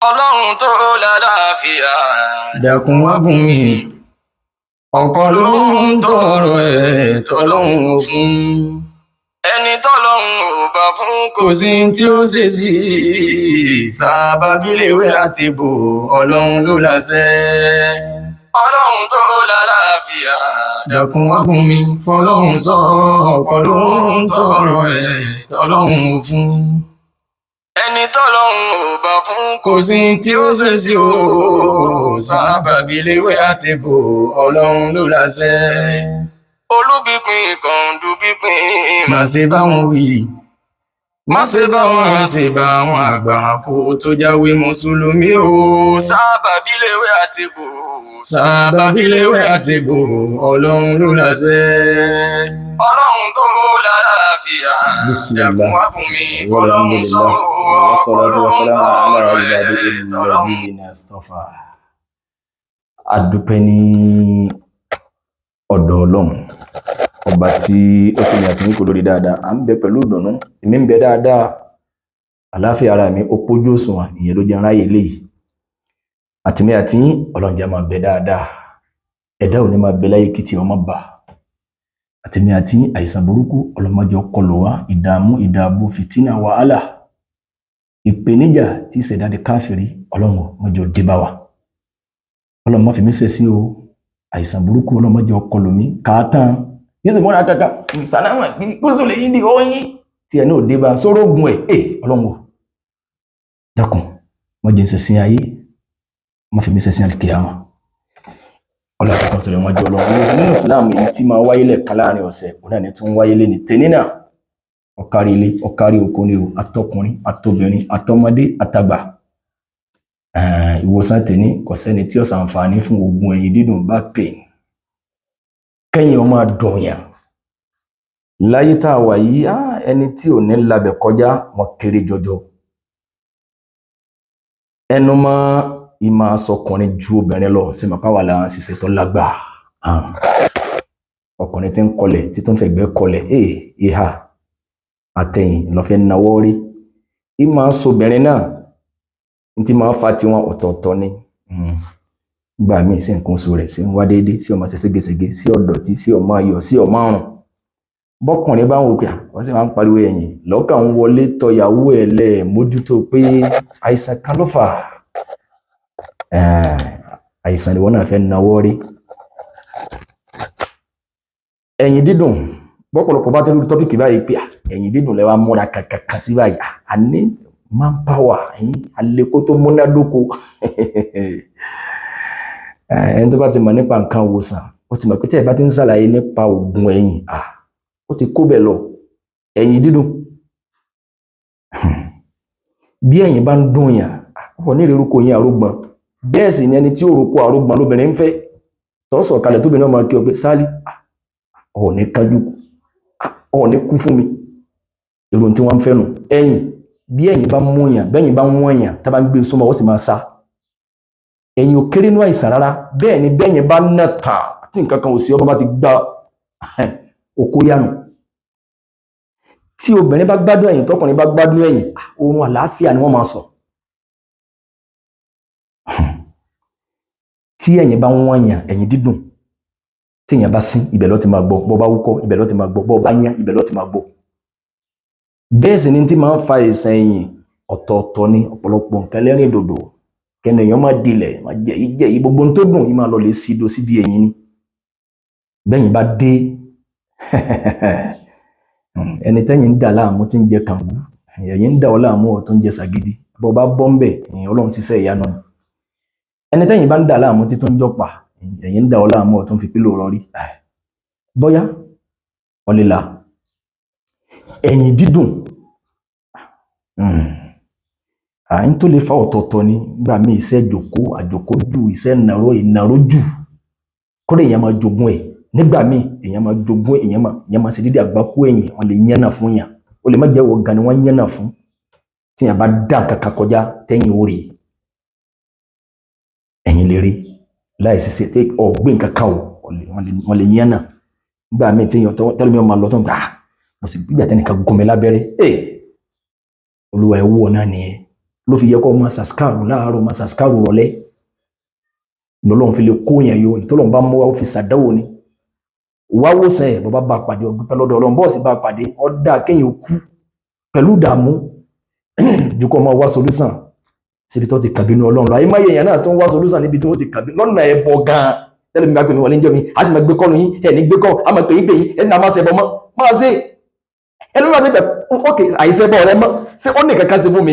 Ọlọ́run tó lálàáfíà dákun wá bùn mí. Ọ̀pọ̀ ló ń tọrọ ẹ̀ tọ́lọ́run fún. Ẹni tọ́lọ́run ò bá fún kò sí tí ó ṣe sí. Sábàbílẹ̀wé àti bò Ọlọ́run ló láṣẹ. Ọlọ́run tó lálàáfíà dákun wá bùn mí. Fọlọ́run sọ ọ̀pọ̀ ló ń tọrọ ẹ̀ tọ́lọ́run fún. Ẹni tọ́lọ́run ò bá fún kò sí tí ó ṣe sí o. Sábàbílẹ̀wé àti bò Ọlọ́run ló láṣẹ. Olúbípin kọ̀ǹdùbípin má ṣe bá wọn wí. Má ṣe bá wọn ṣe bá wọn àgbà kó tó jáwé mùsùlùmí o. Sábàbílẹ̀wé àti bò. Sábàbílẹ̀wé àti bò Ọlọ́run ló láṣẹ. Ọlọ́run tó lálàáfíà dákun wá bùn mí. Fọlọ́run sọ adúpẹ́ ní ọ̀dọ̀ Ọlọ́run ọba tí ó sì ní àtìní kò lórí dáadáa. À ń bẹ pẹ̀lú ìdùnnú, èmi ń bẹ dáadáa, àlàáfíà ara mi ó pójú òṣùwọ̀n, ìyẹn ló jẹ́ ráyè léyìí. Àtìmí àti Ọlọ́run jẹ́ máa bẹ dáadáa, ẹ̀dá ò ní máa bẹ láyé kí tí ọmọ bá. Àtìmí àti àìsàn burúkú ọlọ́mọjọ kọlù wá, ìdààmú ìdààbò fìtínà wàhálà ìpèníjà tí ìṣẹ̀dá di káfìrí Ọlọ́run mọ́jọ dé bá wa. Ọlọ́run má fi mí ṣẹ̀ sí o, àìsàn burúkú ọlọ́mọjọ kọlù mi káàtán yóò sì mọ́ra kàkà sàlámà kóso lè yí di ọyìn tí ẹ̀ náà dé bá sóró ogun ẹ̀ Ọlọ́run dákun mọ́jọ ń ṣẹ̀ sí ayé, má fi mí ṣẹ̀ sí àlìkìyámà. Ọlọ́run kan sọ̀rọ̀ wọn jọ lọ nínú Islam èyí tí máa wáyé lẹ́ẹ̀kan láàrin ọ̀sẹ̀ òun náà ni tún wáyé lé ní tẹ́nínà ọ̀kárí ilé ọ̀kárí oko ni o, atọkùnrin atobìnrin atọmọdé àtàgbà. Ìwòsàn tèní kò sẹ́ni tí ó ṣàǹfààní fún oògùn ẹ̀yìn dídùn back pain kẹ́yìn ọmọ dùnyàn láyé tá a wà yìí. Ẹni tí ò ní labẹ̀ kọjá wọn kéré jọjọ. ẹnu mọ́ ìmọ̀ asọkùnrin ju obìnrin lọ sí màpá wà láwọn ṣiṣẹ́ tó lágbà. Ọkùnrin tí ń kọlẹ̀ tí tó ń fẹ̀gbẹ́ kọlẹ̀ ìhà àtẹ̀yìn lọ́fẹ́ náwó rí. Ìmọ̀ asobìnrin náà tí máa fa tiwọn ọ̀tọ̀ọ̀tọ̀ ni. Gbà mí sí nǹkan oṣù rẹ̀ sí ń wá déédé, sí ọmọ ṣe ségesège, sí ọ̀dọ̀tí, sí ọmọ ayọ̀, sí ọmọ àrùn. Bọ́kùnrin bá ń wò pé wọ́n sì máa ń pariwo ẹ̀yìn lọ́kàn ń wọlé tọ̀yàwó ẹ̀ lẹ̀ mójútó pé àìsàn kan ló fà. Àìsàn ni wọ́n náà fẹ́ náwó rí. Ẹ̀yìn dídùn bọ́pọ̀lọpọ̀ bá tó lórí tọ́pìkì báyìí pé ẹ̀yìn dídùn lẹ́wà múra kàkàkà sí báyìí. Àní manpower àlékó tó múnádóko. Ẹni tó bá ti mọ̀ nípa nǹkan ìwòsàn ó ti mọ̀ pé tí ẹ bá ti ń ṣàlàyé nípa oògùn ẹ̀yìn ó ti kó bẹ̀ lọ. Ẹ̀yìn dídùn bí ẹ̀yìn bá ń dùn yàn wọ́n ní ìrorúkọ yín àrógbọn, bẹ́ẹ̀ sì ni ẹni tí òrùkọ àrógbọn lóbìnrin ń fẹ́ tó sọ̀ kalẹ̀ tóbi náà máa kí ọ pé Sálí ọ̀ ní kájú ọ̀ ní kú fún mi. Èrò tí wọ́n ń fẹ́ nù. Ẹ̀yìn bí ẹ̀yìn bá mú yàn bẹ́yìn bá wọ́n yàn tá bá ń gbé súnmọ́ ó sì máa sá. Ẹ̀yìn ò kéré nú àìsàn rárá, bẹ́ẹ̀ ni bẹ́yìn bá nà tà tí nǹkan kan ò sí ọkọ̀ bá ti gbá okó yánu. Tí obìnrin bá gbádùn ẹ̀yìn tọkùnrin bá gbádùn ẹ̀yìn oorun àlàáfíà ni wọ́n máa sùn. Tí ẹ̀yìn bá wọ́n yàn ẹ̀yìn dídùn tí èèyàn bá sín ibẹ̀ ló ti máa gbọ́, bọ́ bá wúkọ́ ibẹ̀ ló ti máa gbọ́, bọ́ bá yán ibẹ̀ ló ti máa gbọ́. Bẹ́ẹ̀ sì ni tí máa ń fa àìsàn ẹ̀yìn ọ̀tọ̀ọ̀tọ̀ ni ọ̀pọ̀lọpọ̀ nǹkan lẹ́rìn dòdò kẹ́nu èèyàn máa dilẹ̀ máa jẹ́ yìí gbogbo tó dùn yìí máa lọ lè sí do síbi ẹ̀yìn ni. Bẹ́yìn bá dé ẹni tẹ́yìn ń dà láàmú tí ń jẹ kàngú ẹ̀yìn ń dà ọ́ láàmú ọ̀ tó ń jẹ sàgídí bọ́ bá bọ́ ń bẹ̀ ẹ̀yìn Ọlọ́run ṣiṣẹ́ ìyanu. Ẹni tẹ́yìn bá ń dà láàmú tí tó ń jọpa ẹ̀yìn ń dà ọ́ láàmú ọ̀ tó ń fi pílò rọrí bọ́yá ọ̀lẹ́la. Ẹ̀yìn dídùn àyín tó lè fa ọ̀tọ̀ọ̀tọ̀ ni. Gbà mí iṣẹ́ àjòkó jù, iṣẹ́ ìnàró jù kọ́dọ̀ èèyàn máa jogún ẹ̀. Nígbà míì èèyàn máa jogún èèyàn máa ṣe dídí àgbákú ẹ̀yìn wọ́n lè yànnà fún yàn, ó lè má jẹ́ wọ gan ni wọ́n yànnà fún tí yàn bá dá nǹkan kan kọjá tẹ́yìn ó rí ẹ̀yìn lè rí láì ṣiṣẹ́ tí ọ̀gbìn nǹkan kan wọ́n lè yànnà. Nígbà míì tí tẹ́lẹ̀ mi máa lọ tó ń gbà mo sì gbígbà tẹ́nìkan gún mi lábẹ́rẹ́ Olúwa ẹ̀ wọ̀ náà nìyẹn. ló fi yẹ kó máa ṣàṣkàrù láàárọ̀ máa ṣàṣkàrù rọ̀lẹ́ lọ́lọ́run fi lè kó yẹn yọ ìtọ́lọ́run bá mú wa ó fi ṣàdáwò ni wá wòsàn ẹ̀ bọ́bá bá pàdé ọgbẹ́ lọ́dọ̀ ọlọ́run bọ́ọ̀sì bá pàdé ọ̀dà kéèyàn kú pẹ̀lú ìdààmú ju kó máa wá solúsàn síbi tó ti kàbínú ọlọ́run lọ ayé máa yẹ̀yàn náà tó ń wá solúsàn níbi tó ti kàbínú lọ́nà ẹbọ gan-an tẹ́lẹ̀ mi bá pè mí wọlé ń jẹ́ mi a sì máa gbé kọ́nu yín ẹ̀ ní gbé kọ́ a máa pè yín ẹ̀ sì máa ṣe ẹbọ mọ́ máa ṣe ẹni máa ṣe bẹ̀ ok àìṣẹ́bọ̀ rẹ mọ́ ṣé ó ní kankan ṣe fún mi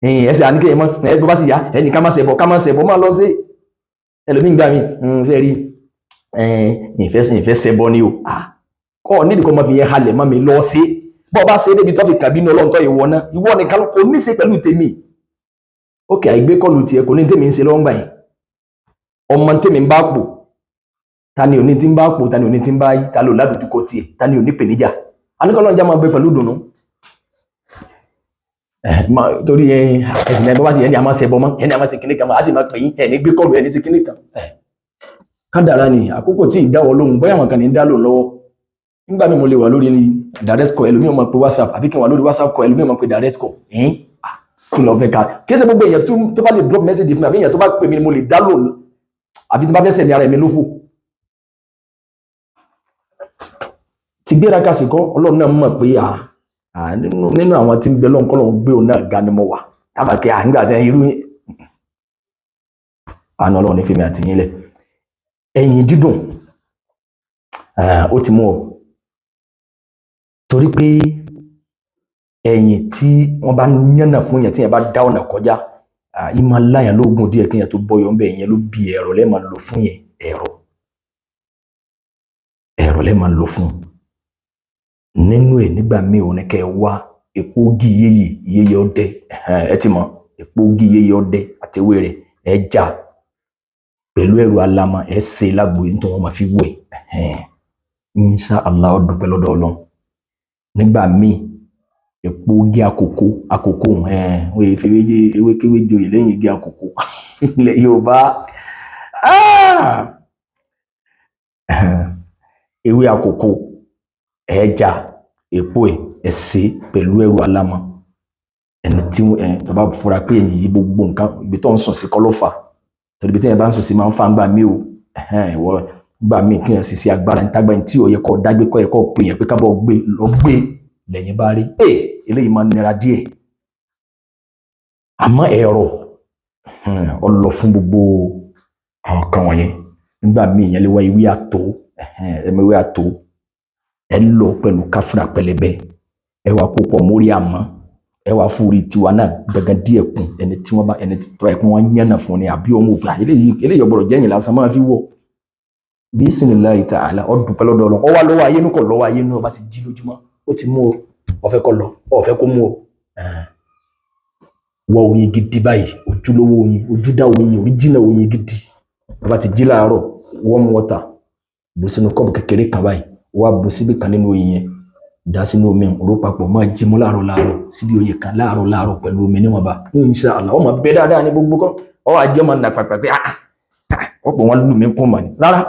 ni ẹsẹ̀ àníkẹ́ yẹn mọ́ ẹgbẹ́ bá sì yá ẹnì ká máa ṣẹbọ máa lọ sí ẹlòmíì gbà mí ṣe rí ìfẹ́ ṣẹbọ ni o kọ́ nídìí kọ́ máa fi yẹn halẹ̀ mọ́ mi lọ sí bọ́ bá ṣe débi tó fi kàbínú ọlọ́run tó ìwọ náà ìwọ nìkan kò ní ṣe pẹ̀lú tèmi ok àìgbé kọlù tiẹ̀ kò ní tèmi ń ṣe lọ́wọ́ gbà yẹn ọmọ tèmi ń bá pò ta ni òní tí ń bá pò ta ni òní tí ń bá yí ta ló ládùúgbò tiẹ̀ ta ni òní pèníjà anikọ́lọ́njà máa bẹ pẹ̀lú dùnú torí ẹ̀sìn mẹ́bọ́ bá sì ẹni àmọ́ ṣẹbọ mọ́ ẹni àmọ́ ṣe kíní kan á sì máa pè yín ẹni gbé kọlù ẹni sí kíní kan kádàrá ni àkókò tí ìdáwọ́ lóhùn bóyá àwọn kan ní ń dá lò lọ́wọ́ nígbà míì mo lè wà lórí direct call ẹlòmíì máa pe whatsapp àbí kí n wà lórí whatsapp call ẹlòmíì máa pe direct call kí lọ fẹ́ ká kí ẹsẹ̀ gbogbo èèyàn tó bá lè drop message fún mi àbí èèyàn tó bá pè mí ni mo lè dá lò àbí tí bá fẹ́ sẹ̀mí ara ẹ̀mí lófò ti gbéra kásìkọ́ ọlọ́run náà mọ̀ pé nínú àwọn tí ń bẹ lọ́nkọ́ lọ́n gbé òun náà ga ni mo wà tábà kí nígbà tí irú àna ọlọ́run ní fèmí àti yín lẹ̀ ẹ̀yìn dídùn ó ti mú ọ torí pé ẹ̀yìn tí wọ́n bá yànnà fún yẹn tí yẹn bá dá ọ̀nà kọjá ìmọ̀ láyà lóògùn díẹ̀ kí yẹn tó bọ́yọ̀ ńbẹ̀ yẹn ló bí ẹ̀rọ lẹ́ẹ̀ máa lò fún yẹn ẹ̀rọ lẹ́ẹ̀ máa lò fún nínú ẹ̀ nígbà míì ò ní kẹ́ ẹ wá epo ogi yéye ọdẹ ẹ ti mọ̀ epo ogi yéye ọdẹ àti ewé rẹ̀ ẹ já pẹ̀lú ẹ̀rù alama ẹ ṣe lágbo yìí nítorí wọ́n máa fi wẹ̀ insha Allah ó dúpẹ́ lọ́dọ̀ Ọlọ́run nígbà míì epo ogi àkókò wọ́n yẹ fi ewékewé joyè lẹ́yìn igi àkókò ilẹ̀ Yorùbá ewé àkókò ẹja epo ẹ ṣe pẹ̀lú ẹ̀rù alámọ ẹni tí tó bá fura pé ẹ̀yìn yìí gbogbo nǹkan ibi tó ń sùn sí kọlọ́fà torí ibi tí ẹ̀yìn bá ń sùn sí máa ń fa gbà mí o ìwọ gbà mí kí ẹ̀ sì sí agbára ní tágbà tí ò yẹ kó dágbé kọ́ ẹ̀ kọ́ pé yẹn pé kábọ̀ lọ gbé lẹ́yìn bá rí eléyìí máa ń nira díẹ̀ àmọ́ ẹ̀rọ ọlọ fún gbogbo àwọn kan wọ̀nyẹn nígbà míì ìyẹn lè wá ìwé àtò ẹ̀mẹ̀wé àtò ẹ lọ pẹ̀lú káfíńà pẹlẹbẹ ẹ wá púpọ̀ mórí àmọ́ ẹ wá fúri tiwa náà gbẹ̀gàn díẹ̀ kún ẹni tí wọ́n bá ẹni tó ẹ kún wọn yànnà fún ni àbí ọmọ òpè eléyìí ọgbọ̀rọ̀ jẹ́yìn lásán máa fi wọ̀ bisimilayi ta'ala ọdún pẹ́ lọ́dọ̀ Ọlọ́run ọwá lọ́wọ́ ayé nìkan lọ́wọ́ ayé náà bá ti jí lójúmọ́ ó ti mú ọ ọ̀fẹ́ kọ́ lọ ọ̀fẹ́ kó mú ọ wọ oyin gidi báyìí ojúlówó oyin ojúdá oyin oríjìnà oyin gidi bàbá ti jí láàárọ̀ warm water bù sínú kọ́ọ̀bù kékeré kan báyìí wá bù síbi kan nínú oyin yẹn dá sínú omi òró papọ̀ máa jí mú láàárọ̀ síbi oyin kan láàárọ̀ pẹ̀lú omi níwọ̀nba insha Allah ọmọ bẹ́ẹ̀ dáadáa ní gbogbo kan ọwọ́ ajé ọmọ nà pàpà pé ọ̀pọ̀ wọn lù mí kún mọ̀ ní rárá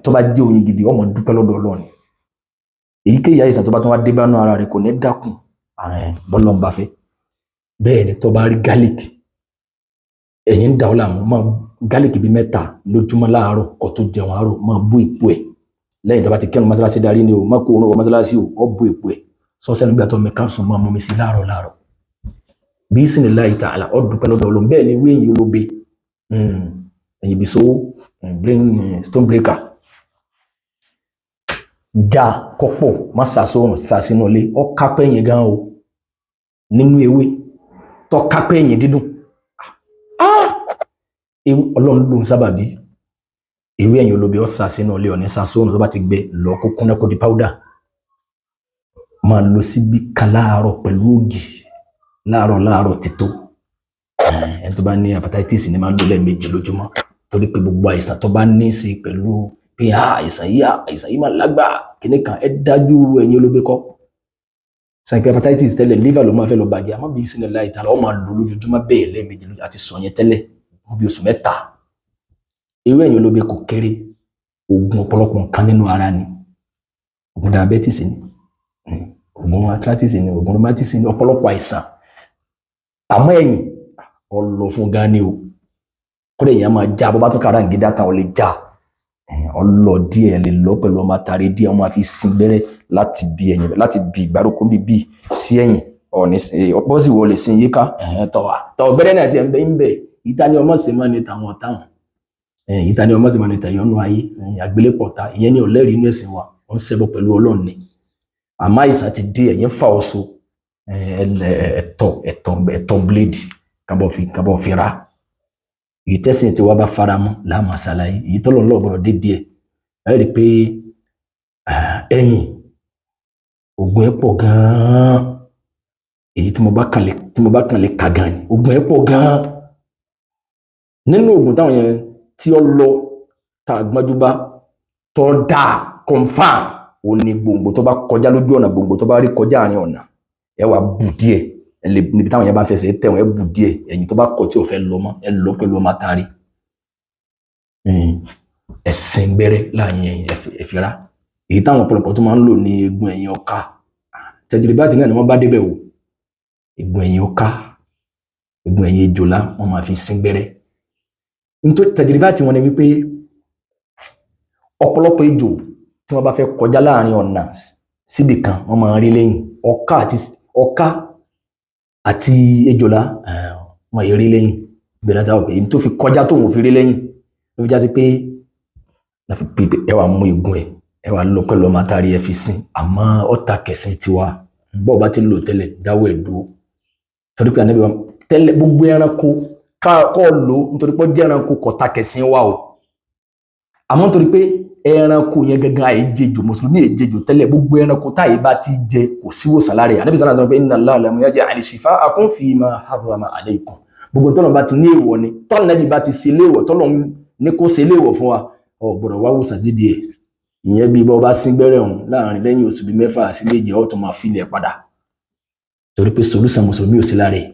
tó bá jẹ́ oyin gidi ọmọ dúpẹ́ lọ́dọ̀ Ọlọ́run èyíkéyìí àìsàn tó bá tún wá dé bánú ara rẹ̀ kò ní dákun bọ́lọ́ ń bá fẹ́ bẹ́ẹ̀ ni tó bá rí garlic ẹ̀yìn ń dà ọ́ láàmú máa garlic bíi 3 lójúmọ́ láàárọ̀ kó tó jẹun àárọ̀ máa bú ìpò ẹ̀ lẹ́yìn tó bá ti kẹ́nu mọ́sálásí darí ni o má kó òun wọ mọ́sálásí o ọ bú ìpò ẹ̀ sọ́sẹ́ nígbà tó mẹ́ka sùn máa mú mi sí láàárọ̀ bisimilayi ta'ala ọ dúpẹ́ lọ́dọ̀ Ọlọ́run bẹ́ẹ̀ ni wéyìn olóbe ẹ̀yìn bí so stone breaker já kọ́pọ̀ má sàsóhùn sàsínú ilé ọ kápẹ́ yẹn gan o nínú ewé tó kápẹ́ yẹn dídùn Ọlọ́run ló ń sábàbí ewé ẹ̀yìn olóbi ọ sàsínú ilé ọ̀ní sàsóhùn tó bá ti gbẹ lọ kó kúnná kó di powder máa lọ síbi kan láàárọ̀ pẹ̀lú ògì láàárọ̀ tító ẹni tó bá ní hepatitis ní máa ń lò lẹ́ẹ̀mejì lójúmọ́ torí pé gbogbo àìsàn tó bá ní í ṣe pẹ̀lú pé àìsàn yìí máa lágbà kíní kan ẹ dájú ẹ̀yin olóbe kọ́ sàn pé hepatitis tẹ́lẹ̀ liver ló máa fẹ́ lọ bàjẹ́ àmọ́ bí sinmi láì tààrà ọ máa lò lójoojúmọ́ bẹ́ẹ̀ lẹ́ẹ̀mejì lójú àti sọ yẹn tẹ́lẹ̀ fún bí oṣù 3 ewé ẹ̀yin olóbe kò kéré oògùn ọ̀pọ̀lọpọ̀ nǹkan nínú ara ni oògùn diabetes ni oògùn arthritis ni oògùn rheumatism ni ọ̀pọ̀lọpọ̀ àìsàn àmọ́ ẹ̀yìn ọlọ fún gan ni o kódà èèyàn máa já bó bá tún kára ngídá tán ó lè já ọlọ díẹ̀ lè lọ pẹ̀lú ọmọ àtàrí díẹ̀ wọ́n máa fi sin gbẹ́rẹ́ láti bí ẹ̀yìn láti bí ìgbárùkù bíbí sí ẹ̀yìn ọ̀ní ọ̀pọ̀ sì wọlé sí yíká tọ̀ gbẹ́rẹ́ náà ti ẹ̀ ń bẹ̀ ìta ni ọmọ sì máa ní tàwọn táwọn ìta ni ọmọ sì máa ní tàyọ̀nù ayé àgbélépọ̀ ta ìyẹn ni ọ̀lẹ́rìí inú ẹ̀sìn wa wọ́n ń ṣẹbọ pẹ̀lú Ọlọ́run ni àmọ́ àìsàn ti dé ẹ̀yìn fà ọ̀ṣọ ẹ̀tọ̀ blade kábọ̀ fi ra èyí tẹ́sìn tí wọ́n bá fara mọ́ láàmú àṣàlàyé èyí tọ́lọ́ ńlọ gbọ́dọ̀ dé díẹ̀ ẹ rí i pé ẹ̀yìn oògùn ẹ̀ pọ̀ gan-an èyí tí mo bá kàn lè kà gan ni oògùn ẹ̀ pọ̀ gan-an nínú oògùn táwọn yẹn tí ó lọ tá a gbọ́njú bá tọ́ da confam ò ní gbòǹgbò tó bá kọjá lójú ọ̀nà gbòǹgbò tó bá rí kọjá àárín ọ̀nà ẹ wà bù díẹ̀ níbi táwọn yẹn bá ń fẹsẹ̀ tẹ̀wọ̀n ẹ bù díẹ̀ ẹ̀yìn tó bá kọ tí ò fẹ́ lọ mọ́ ẹ lọ pẹ̀lú ọmọ àtàrí ẹ̀sìn gbẹ́rẹ́ láàyè ẹ̀yìn ẹ̀fìrá èyí táwọn ọ̀pọ̀lọpọ̀ tó máa ń lò ní egun ẹ̀yìn ọ̀ka tẹ̀jìrìbáàtì náà ni wọ́n bá débẹ̀ wò egun ẹ̀yìn ọ̀ka egun ẹ̀yìn ejòlá wọ́n máa fi sín gbẹ́rẹ́ nítorí tẹ̀jìrìbáàtì wọn ni wípé ọ̀pọ̀lọpọ̀ ejò tí wọ́n bá fẹ́ kọjá láàrin ọ̀nà síbì kan wọ́n máa rí lẹ́yìn ọ̀ka àti ejòlá wọ́n yẹ rí lẹ́yìn bẹ̀rẹ̀ àti àwọn èyí tó fi kọjá tó wọ́n fi rí lẹ́yìn ló fi já sí pé ẹ wà mú egun ẹ wà lọ pẹ̀lú ọmọ àtàrí ẹ fi sìn àmọ́ ọ̀tá kẹsìn tiwa bọ́ọ̀ bá ti lò tẹ́lẹ̀ dáwọ́ ẹ̀ dúró torí pé ànábì wa tẹ́lẹ̀ gbogbo ẹranko kọ́ lò nítorí pé jẹ́ ẹranko kọ̀tá kẹsìn wa o àmọ́ nítorí pé ẹranko yẹn gangan àìjejò mùsùlùmí èjejò tẹ́lẹ̀ gbogbo ẹranko táyé bá ti jẹ kò sí wòsàn lára ẹ̀ ànábì sàlá sọ pé inna Allaha lam yaj'al shifa'akum fima harrama alaykum gbogbo tọ́lọ̀ bá ti ní èèwọ̀ ni tọ́lọ̀ nẹ́bí bá ti ṣe léèwọ̀ tọ́lọ̀ ní kó ṣe léèwọ̀ fún wa ọ̀gbọ̀dọ̀ wá wòsàn dídì ẹ̀ ìyẹn bí bọ́ bá sín gbẹ́rẹ́ ọ̀hún láàrin lẹ́yìn oṣù bíi 6 sí 7 ọ̀ tó máa filẹ̀ padà torí pé solúsàn mùsùlùmí ò sí lára ẹ̀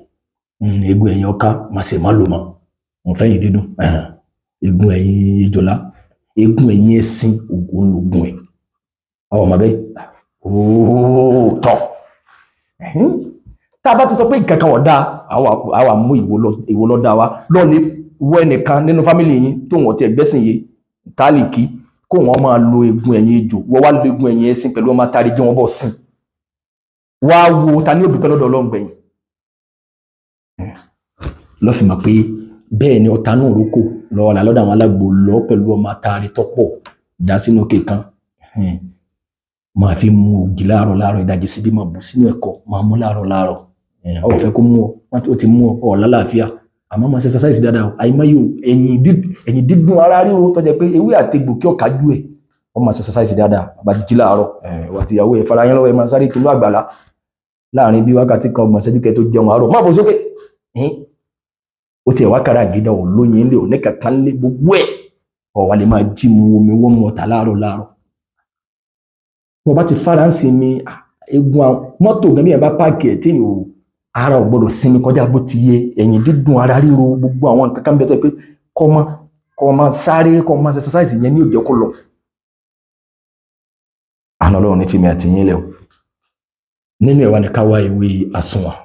egun ẹ̀yìn ọ̀ka má ṣe má lò mọ́ mo fẹ́yìn dídùn egun ẹ̀yìn ejòlá egun ẹ̀yìn ẹṣin ògùn lògùn ẹ̀ àwọn ọmọ bẹ́ẹ̀ tọ́ tá a bá ti sọ pé nǹkan kan ọ̀dà àwa mú ìwo lọ dá wa lọ́ọ̀lẹ́ wọ ẹnìkan nínú fámìlì yín tó wọ́n ti ẹ̀gbẹ́sìn yìí tálíkì kó wọ́n máa lo egun ẹ̀yìn ejò wọ́n wá lo egun ẹ̀yìn ẹṣin pẹ̀lú ọmọ àtàrí jẹ́ wọ́n bọ̀ sìn wá wo ta ní òbí pẹ́ lọ́dọ̀ Ọlọ́run gbẹ̀yìn lọ́ fi mọ̀ pé bẹ́ẹ̀ ni ọ̀tá náà rókò lọ́wọ́ lọ́dọ̀ àwọn alágbò lọ pẹ̀lú ọmọ àtàrí tọ́pọ̀ dá sínú òkè kan máa fi mú ògì láàárọ̀ ìdajì síbí máa bù sínú ẹ̀kọ́ máa mú láàárọ̀ ọ̀ fẹ́ kó mú ọ ó ti mú ọ lálàáfíà àmọ́ máa ṣe exercise dáadáa àìmọye ẹ̀yìn dídùn ara ríro tó jẹ́ pé ewé àti egbò kí ọ̀ka jú ẹ̀ wọ́n máa ṣe exercise dáadáa bá jí láàárọ̀ wà tí ìyàwó ẹ̀ fara yín lọ́wọ́ ẹ̀ máa sáré tó lọ àgbàlá láàrin bí wákàtí kan ọgbọ̀n ṣẹ́jú kẹ́ tó jẹun àárọ̀ má bọ́ sókè ó ti ẹ̀wá kára gídá ò lóyin ńlẹ̀ ò ní kankan lé gbogbo ẹ̀ ọ̀wà lè máa jí mu omi wọ́n mu ọ̀tá láàárọ̀ wọ́n bá ti fara ń sinmi egun mọ́tò gan bí ẹ̀ bá páàkì ẹ̀ tí yóò ara ò gbọdọ̀ sinmi kọjá bó ti yẹ ẹ̀yìn dídùn ara ríro gbogbo àwọn nǹkan kan bẹ́ẹ̀ tó pé kọ́ máa sáré kọ́ máa ṣe exercise yẹn ní òjò kó lọ. àná Ọlọ́run ní fíìmù àti yín lẹ̀ o nínú ẹ̀wà ní ká wá ewé àsùnwọ̀n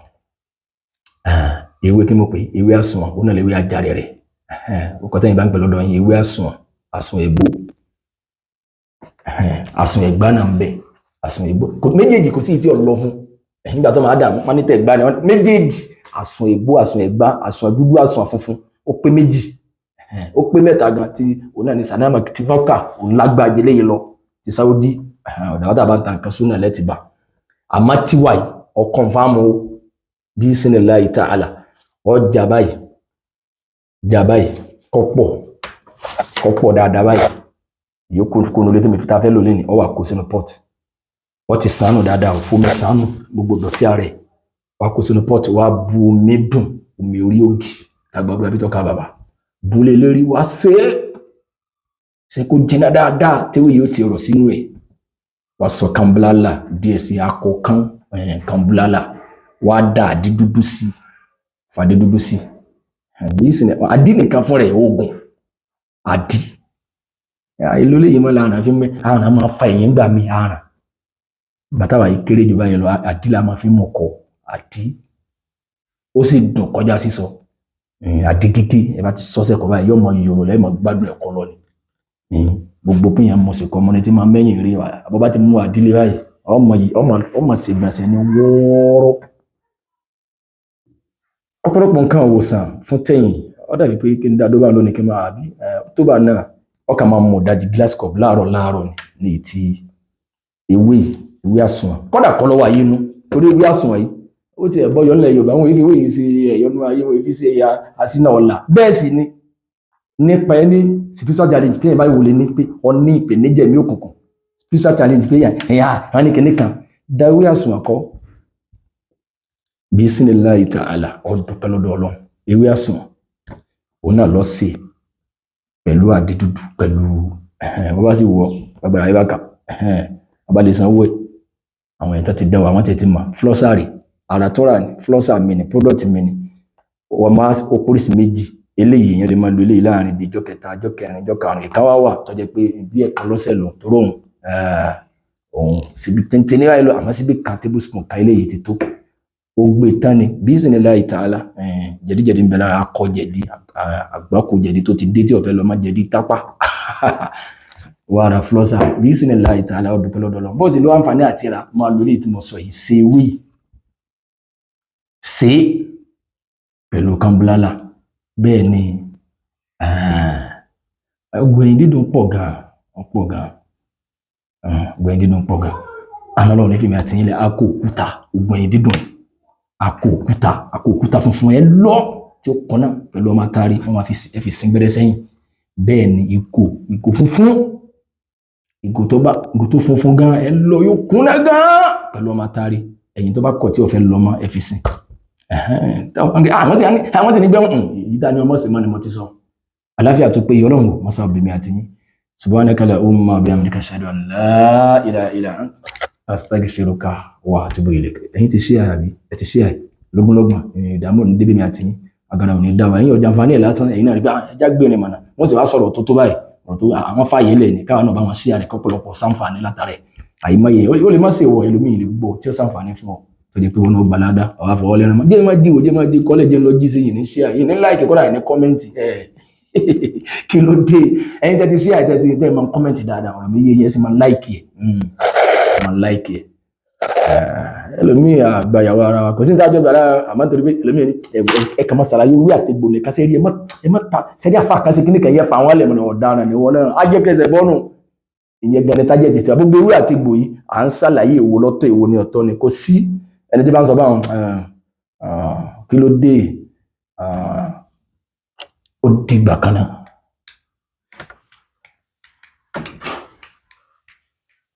ewé kí mo pè ewé àsùnwọ̀n ó náà lè wé ajáre rẹ̀ ọkọ̀ tẹ́yìn bá ń pè lọ́dọ̀ yín ewé àsùnwọ̀n àsùn ègbó àsùn ẹ̀gbá náà ń bẹ àsùn ègbó méjèèjì kò sí ìtí ọ̀lọ́ fún nígbà tó máa dà wọ́n ní tẹ̀gbá ni méjèèjì àsùn ègbó àsùn ẹ̀gbá àsùn dúdú àsùn funfun ó pé méjì ó pé mẹ́ta gan tí òun náà ní sanama tí fọ́ọ̀kà òun lágbájé léyìn lọ ti Saudi ọ̀dàwọ́tà bá ń ta nǹkan súnà lẹ́tìbà àmọ́ tíwáì ọkàn fáàmù bí sinilahi ta'ala ọjà báyìí kọ́pọ̀ dáadáa báyìí ìyókù kónú létí mi fi ta fẹ́ lò lẹ́ni ọ wà kó sínú pọ́ọ̀tì wọ́n ti sànù dáadáa fómi sànù gbogbo dọ̀tí ààrẹ wà kó sínú pọ́ọ̀tì wà bu omi dùn omi orí ògì tàgbàgbà bí tọ́ka bàbá búlé lérí wá ṣe kó jiná dáadáa tẹ́wé yóò ti rọ̀ sínú ẹ̀ wà sọ kambulala díẹ̀ sí akọ kambulala wà dá àdídúdú sí fàdídúdú sí àdí nìkan fún rẹ̀ oògùn àdí ìlú lè yí mọ́ láàrín fi mẹ́ àrùn máa fa èyí gbà mí àrùn bàtàwà yìí kéré jù báyìí lọ àdí la máa fi mọ̀ kọ́ àdí ó sì dùn kọjá sísọ àdìgígí ẹ bá ti sọ sẹ́kọ̀ọ́ báyìí yóò mọ yòrò lẹ́yìn mọ gbádùn ẹ̀kọ́ lọ ni gbogbo pínyàn mọ̀ sí kọ́mọ́ni tí máa mẹ́yìn rí wa àbọ̀ bá ti mú àdílé báyìí ọmọ ṣègbọ̀nsẹ̀ ni wọ́ọ́rọ́ ọ̀pọ̀lọpọ̀ nǹkan òwòsàn fún tẹ̀yìn ó dàbí pé kí n dá dóbà lónìí kí n máa bí tó bá náà ọkà máa mú ìdajì glass cup láàárọ̀ ní ti ewé àsùnwọ̀n kódà kọ́ lọ́wọ́ ayé nú torí ewé àsùnwọ̀n yìí ó ti ẹ̀bọ́ yọ nílẹ̀ Yorùbá wọn ìfowó yìí ṣe ẹ̀yọ́nú ayé wọn ìfi ṣe ẹ̀yà àsínà ọ̀la bẹ́ẹ̀ sì ni nípa ẹni spiritual challenge tí ẹ̀ bá wọlé ní pé ọ ní ìpèníjà ẹ̀mí òkùnkùn spiritual challenge pé ẹ̀yà àwọn nìkan kan da ewé àsùnwọ̀n kọ́ bisimilayi ta'ala ọdún pẹ̀lú Ọlọ́run ewé àsùnwọ̀n òun náà lọ sí pẹ̀lú àdídúdú pẹ̀lú wọ́n bá sì wọ agbára ayé bá kà wọ́n bá lè sanwó ẹ̀ àwọn ẹ̀tọ́ ti dẹ́wọ̀ àwọn tẹ̀tí mọ̀ flọ́sàrì àràtọ́rà ni flọ́sà mi ni product mi ni wọ́n máa okòrìsì méjì eléyìí èèyàn lè máa lo eléyìí láàrin bíi ọjọ́ kẹta ọjọ́ kẹrin ọjọ́ karùn-ún ìkáwá wà tó jẹ́ pé bí ẹ̀ka lọ́sẹ̀ lò tó rọrùn òun síbi tẹ́ntẹ́n ní báyìí lọ àmọ́ síbi kan tablespoon ká eléyìí ti tó ó gbé tán ni bisimilayi ta'ala jẹ̀díjẹ̀dí ń bẹ lára akọ jẹ̀dí àgbákò jẹ̀dí tó ti dé tí ọ̀fẹ́ lọ má jẹ̀dí tápà wàrà flọ́sà bisimilayi ta'ala ọdún pẹ̀lú ọdún lọ bọ́ọ̀sì ló àǹfààní àti ra máa lórí ìtumọ̀ sọ yìí ṣe wí ṣe pẹ̀lú kambulala bẹ́ẹ̀ ni gbẹ̀yìn dídùn pọ̀ gan gbẹ̀yìn dídùn pọ̀ gan àná lọ́wọ́ ní fìmí àti ilẹ̀ akó òkúta gbẹ̀yìn dídùn akó òkúta funfun ẹ lọ tí ó kọ́nà pẹ̀lú ọmọ atari wọ́n máa fi sin gbẹ́rẹ́ sẹ́yìn bẹ́ẹ̀ ni ìgò funfun ìgò tó funfun gan ẹ lọ yóò kúnná gan pẹ̀lú ọmọ atari ẹ̀yìn tó bá kọ̀ tí ó fẹ́ lọ mọ́ ẹ fi sin àwọn sì ní gbẹ́wọ̀n ìdá ni ọmọ sì mọ́ ni mo ti sọ àláfíà tó pé Ọlọ́run mọ́sá obìnrin àti yín subhanaka allahumma bihamdika ashhadu an la ilaha illa anta astaghfiruka wa atubu ilayk ẹ̀yin ti ṣí àbí ẹ ti ṣí àì lógúnlọ́gbọ̀n ìdààmú ní débi mi àti yín agara òní dáwà ẹ̀yin ọjà àǹfààní ẹ̀ lásán ẹ̀yin náà rí pé ẹjá gbé ní mọ̀nà wọ́n sì wá sọ̀rọ̀ tó báyìí ọ̀rọ̀ tó àwọn fààyè lẹ̀ ní káwọn náà bá wọn ṣí àrẹ kọ́pọ̀lọpọ̀ sáǹfààní látàrẹ̀ àìmọye ó lè má ṣe wọ ẹlòmíì lè gbọ́ tí ó sáǹfààní fún ọ tó jẹ́ pé wọn náà gbalada ọ̀wá fọwọ́ lẹ́nu mọ́ jẹ́ máa jí kọ́lẹ̀ jẹ́ lọ jí sí yìí ní ṣíà yìí ní láìkì kọ́dà yìí ní kọ́mẹ́ǹtì kí ló dé ẹ̀yin tẹ́ ti ṣíà tẹ́ máa kọ́mẹ́ǹtì dáadáa ọ̀rọ̀ mi yé yẹn sì máa láìkì ẹ̀ ẹlòmíì àgbàyàwó ara wa kò sí ní tájọ́ gbàrà àmọ́ torí pé ẹlòmíì ẹ kàn máa ṣàlàyé wí àtẹ̀gbò ní kásẹ̀ rí ẹ má ta sẹ́dí àfa kásẹ̀ kíní kan yẹ fa àwọn àlẹ̀mọ̀ náà ọ̀daràn ni wọn náà á jẹ́ kẹsẹ̀ bọ́nù ìyẹn gẹ̀rẹ́ tájẹ́ tètè àbúgbò wí àtẹ̀gbò yìí à ń ṣàlàyé èwo lọ́tọ̀ èwo ní ọ̀tọ̀ ni kò sí ẹni tí bá ń sọ báwọn kí ló dé ó dìgbà kan náà.